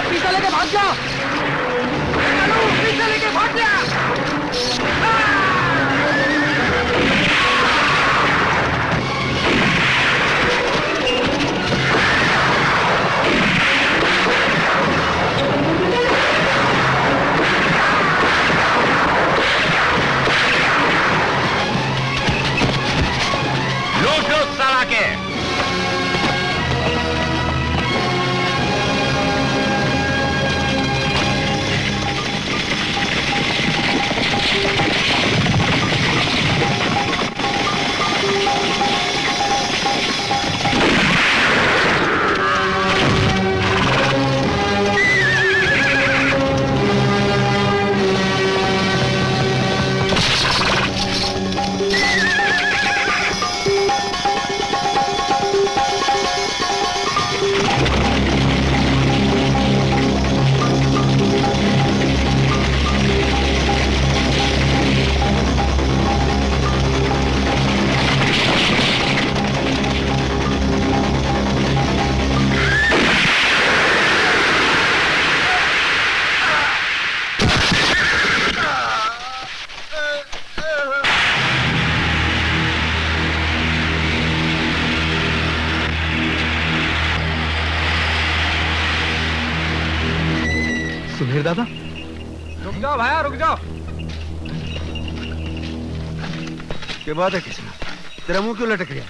पीछे लेके भाग जा। पीछे लेके भाग जा। लूट लो साला के। सुमेर दादा, रुक जाओ भाया, रुक जाओ। क्या बात है कृष्णा, तेरा मुंह क्यों लटक गया?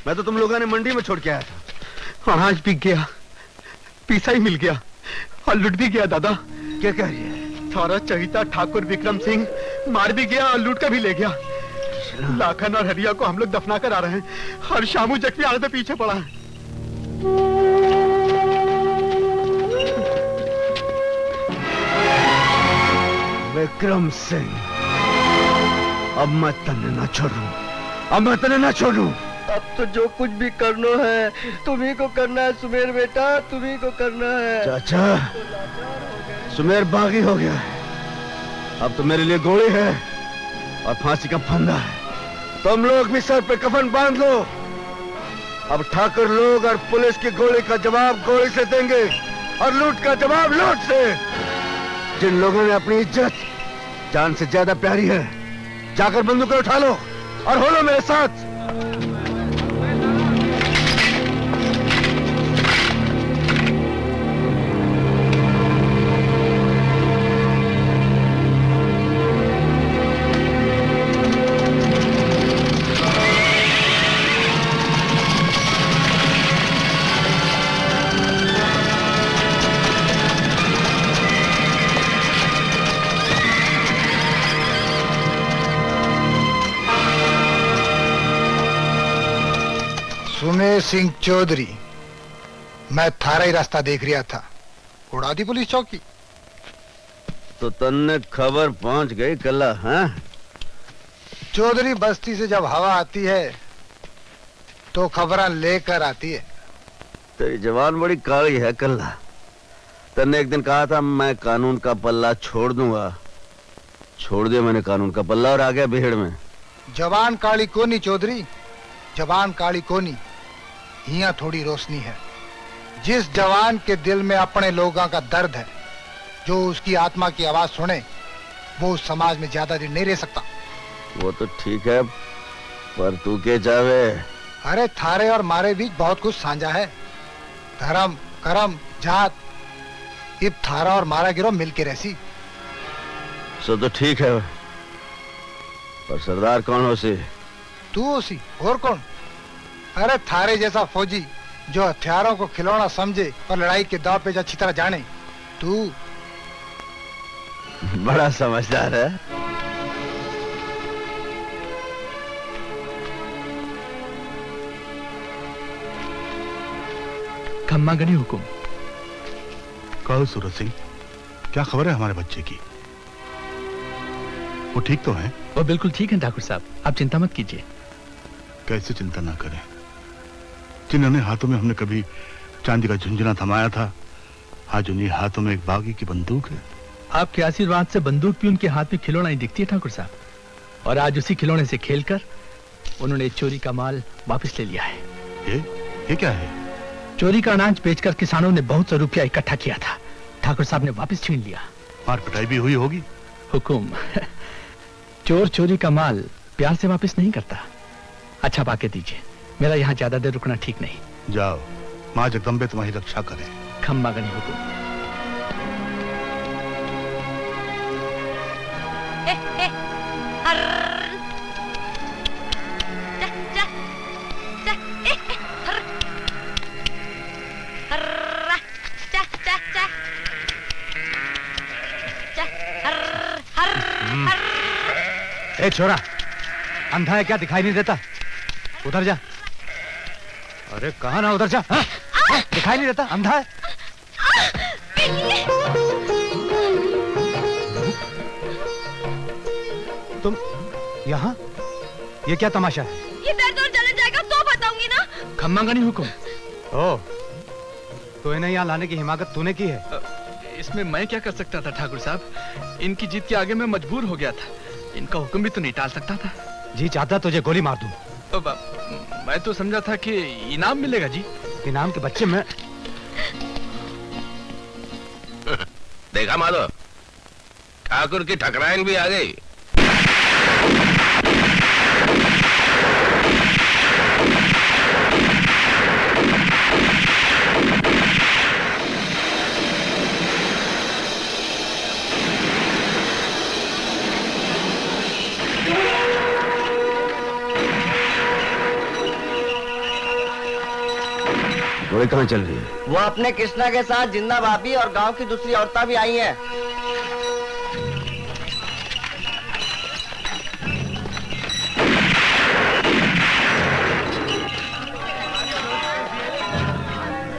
मैं तो तुम लोगों ने मंडी में छोड़ के आया था। अनाज बिक गया, पीसा ही मिल गया और लुट भी गया दादा। क्या कह रही है? सारा चहिता ठाकुर विक्रम सिंह मार भी गया और लूट कर भी ले गया। लाखन और हरिया को हम लोग दफना कर आ रहे हैं और शामू जख्मी आने पे पीछे पड़ा है। विक्रम सिंह, अब मैं तन्ने ना छोड़ूं, अब मैं तन्ने ना छोड़ूं। अब तो जो कुछ भी करना है तुम्ही को करना है सुमेर बेटा, तुम्ही को करना है। चाचा, सुमेर बागी हो गया है। अब तो मेरे लिए गोली है और फांसी का फंदा है। तुम लोग भी सर पे कफन बांध लो। अब ठाकुर लोग और पुलिस की गोली का जवाब गोली से देंगे और लूट का जवाब लूट से। जिन लोगों ने अपनी इज्जत जान से ज्यादा प्यारी है, जाकर बंदूकें उठा लो और हो लो मेरे साथ। सुमेर सिंह चौधरी, मैं थारा ही रास्ता देख रहा था, उड़ा दी पुलिस चौकी। तो तन्ने खबर पहुंच गई कल्ला? हाँ, चौधरी बस्ती से जब हवा आती है तो खबरें लेकर आती है। तेरी जवान बड़ी काली है कल्ला। तन्ने एक दिन कहा था मैं कानून का पल्ला छोड़ दूंगा, छोड़ दिया मैंने कानून का पल्ला और आ गया भीड़ में। जवान काली कोनी चौधरी, जवान काली कोनी, यहाँ थोड़ी रोशनी है। जिस जवान के दिल में अपने लोगों का दर्द है, जो उसकी आत्मा की आवाज सुने, वो उस समाज में ज्यादा दिन नहीं रह सकता। वो तो ठीक है, पर तू क्या चाहे? अरे थारे और मारे बीच बहुत कुछ साझा है। धर्म, कर्म, जात, इब थारा और मारा गिरो मिलके रहसी। सो तो ठीक है, पर सरदार कौन हो सी? तू होसी, और कौन? अरे थारे जैसा फौजी जो हथियारों को खिलौना समझे और लड़ाई के दाव पे अच्छी तरह जाने, तू। बड़ा समझदार है। खम्मा गनी हुकुम। कहो सूरज सिंह, क्या खबर है हमारे बच्चे की? वो ठीक तो है? वो बिल्कुल ठीक है ठाकुर साहब, आप चिंता मत कीजिए। कैसे चिंता ना करें? जिन्होंने हाथों में हमने कभी चांदी का झुंझुना थमाया था, आज उन्हीं हाथों में एक बागी की बंदूक है। आपके आशीर्वाद से बंदूक भी उनके हाथ में खिलौना ही दिखती है ठाकुर साहब, और आज उसी खिलौने से खेलकर उन्होंने चोरी का माल वापस ले लिया है। ये क्या है? चोरी का अनाज बेचकर किसानों ने बहुत सा रुपया इकट्ठा किया था, ठाकुर साहब ने वापस छीन लिया। मार पिटाई भी हुई होगी। हुकुम, चोर चोरी का माल प्यार से वापस नहीं करता। अच्छा पाके दीजिए, मेरा यहाँ ज्यादा देर रुकना ठीक नहीं। जाओ, माँ जगदम्बे तुम्हारी रक्षा करे। खम्मा गनी हुकुम। ए छोरा, अंधा है क्या, दिखाई नहीं देता? उधर जा। अरे कहाँ ना, उधर जा। हाँ? दिखाई नहीं देता, अंधा है। तुम यहाँ? ये क्या तमाशा है? ये दर्द और चला जाएगा तो बताऊंगी ना। खम्मा गनी हुकुम। ओ, तो इन्हें यहाँ लाने की हिमाकत तूने की है? इसमें मैं क्या कर सकता था ठाकुर साहब? इनकी जीत के आगे मैं मजबूर हो गया था। इनका हुक्म भी तो नहीं टाल सकता था। जी चाहता तुझे गोली मार दूं। मैं तो समझा था कि इनाम मिलेगा जी। इनाम के बच्चे में देखा माधव, ठाकुर की ठकराइन भी आ गई। घोड़े कहाँ चल रही है? वो अपने कृष्णा के साथ जिंदा भाभी और गांव की दूसरी औरतें भी आई हैं।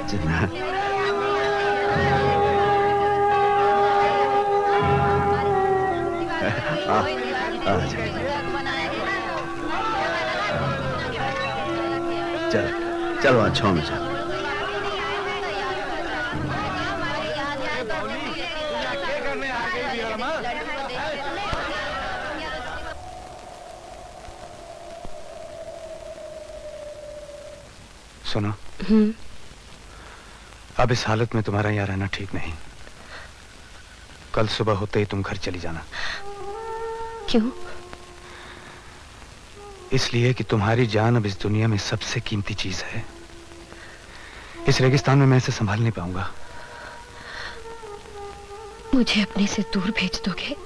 जिन्ना, चल चलो अच्छा में चल। सुनो, अब इस हालत में तुम्हारा यहाँ रहना ठीक नहीं। कल सुबह होते ही तुम घर चली जाना। क्यों? इसलिए कि तुम्हारी जान अब इस दुनिया में सबसे कीमती चीज है। इस रेगिस्तान में मैं इसे संभाल नहीं पाऊंगा। मुझे अपने से दूर भेज दोगे?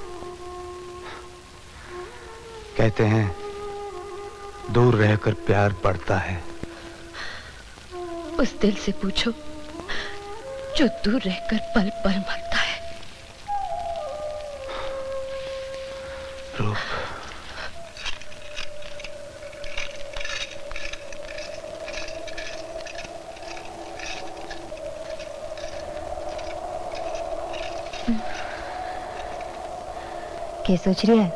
कहते हैं दूर रहकर प्यार बढ़ता है। उस दिल से पूछो जो दूर रहकर पल पल मरता है। रूप, क्या सोच रही है?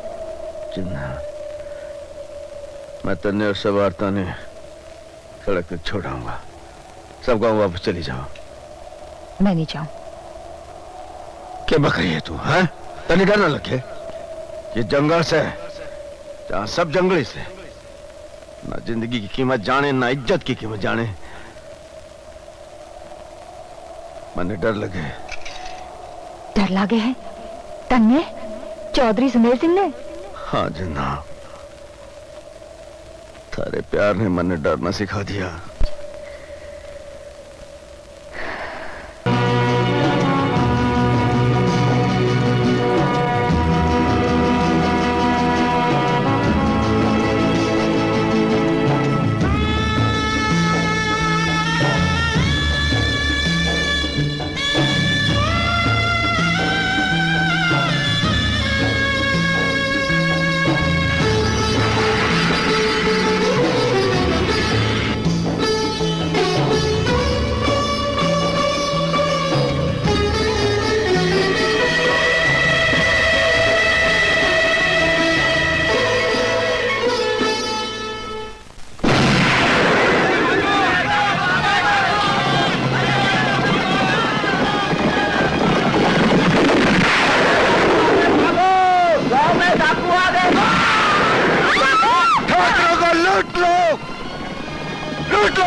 जिन्ना, मैं तन्ने और सब औरतों ने सड़क तक छोड़ाऊंगा। सब गाँव वापस चली जाओ। मैं नहीं जाऊं। क्या बक रही है तू? है तने डर न लगे? ये जंगल से, जहाँ सब जंगली से, ना जिंदगी की कीमत जाने ना इज्जत की कीमत जाने। मने डर लगे। डर लागे है तन्ने? चौधरी सुमेर सिंह ने? हाँ जिन्ना, थारे प्यार ने मने डरना सिखा दिया। लूट लो,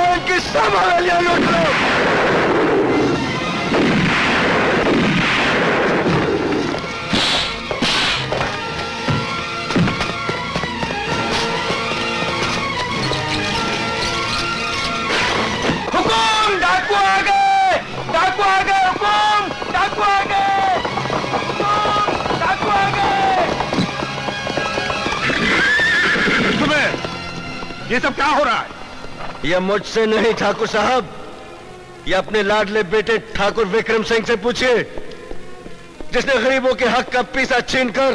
इनकी सब हवेलियां लूट लो। ये सब क्या हो रहा है? यह मुझसे नहीं ठाकुर साहब, ये अपने लाडले बेटे ठाकुर विक्रम सिंह से पूछिए, जिसने गरीबों के हक का पीसा छीनकर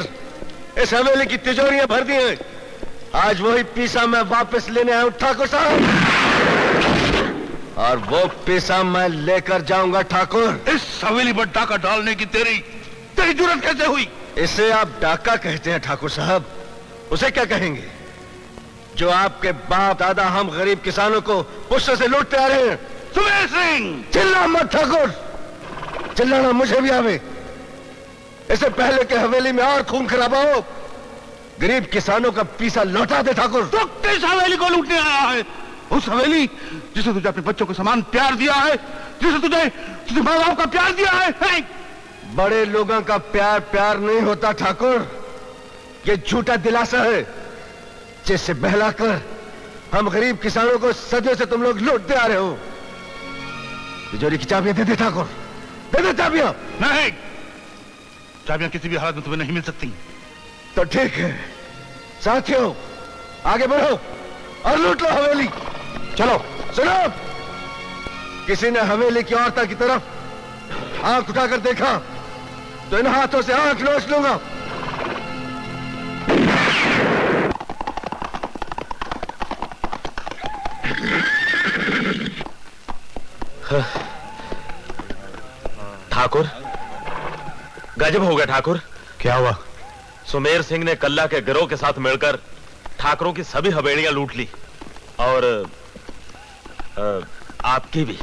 इस हवेली की तिजोरियां भर दी हैं। आज वही पीसा मैं वापस लेने आया हूं ठाकुर साहब, और वो पीसा मैं लेकर जाऊंगा ठाकुर। इस हवेली पर डाका डालने की तेरी जुर्रत कैसे हुई? इसे आप डाका कहते हैं ठाकुर साहब, उसे क्या कहेंगे जो आपके बाप दादा हम गरीब किसानों को पुष्ट से लूटते आ रहे हैं। सुमेर सिंह! चिल्ला मत ठाकुर, चिल्लाना मुझे भी आवे। इससे पहले के हवेली में और खून खराबा हो, गरीब किसानों का पीसा लौटा दे ठाकुर। तो किस हवेली को लूटने आया है? उस हवेली जिसे तुझे अपने बच्चों को समान प्यार दिया है, जिसे तुझे माँ बाप का प्यार दिया है। बड़े लोगों का प्यार प्यार नहीं होता ठाकुर, ये झूठा दिलासा है जिससे बहलाकर हम गरीब किसानों को सदियों से तुम लोग लूटते आ रहे हो। तिजोरी की चाबियां दे दे ठाकुर, दे दे चाबियां। नहीं, चाबियां किसी भी हालत में तुम्हें नहीं मिल सकती। तो ठीक है साथियों, आगे बढ़ो और लूट लो हवेली। चलो सुनो, किसी ने हवेली की औरतों की तरफ आंख उठाकर देखा तो इन हाथों से आंख नोच लूंगा। ठाकुर, गजब हो गया ठाकुर। क्या हुआ? सुमेर सिंह ने कल्ला के गिरोह के साथ मिलकर ठाकुरों की सभी हवेलियां लूट ली, और आपकी भी।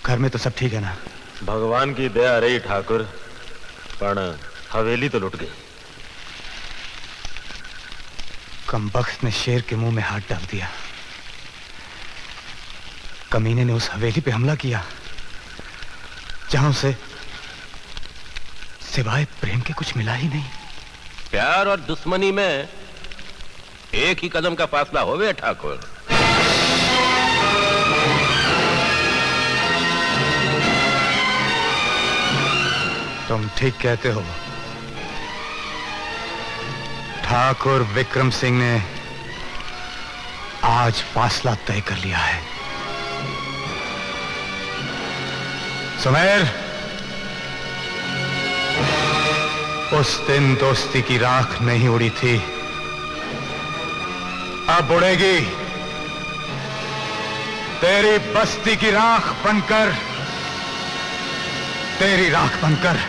घर में तो सब ठीक है ना? भगवान की दया रही ठाकुर, पर हवेली तो लुट गई। कमबख्त ने शेर के मुंह में हाथ डाल दिया। कमीने ने उस हवेली पे हमला किया जहां उसे सिवाय प्रेम के कुछ मिला ही नहीं। प्यार और दुश्मनी में एक ही कदम का फासला होवे ठाकुर। तुम ठीक कहते हो। ठाकुर विक्रम सिंह ने आज फासला तय कर लिया है। सुमेर, उस दिन दोस्ती की राख नहीं उड़ी थी, अब उड़ेगी। तेरी बस्ती की राख बनकर, तेरी राख बनकर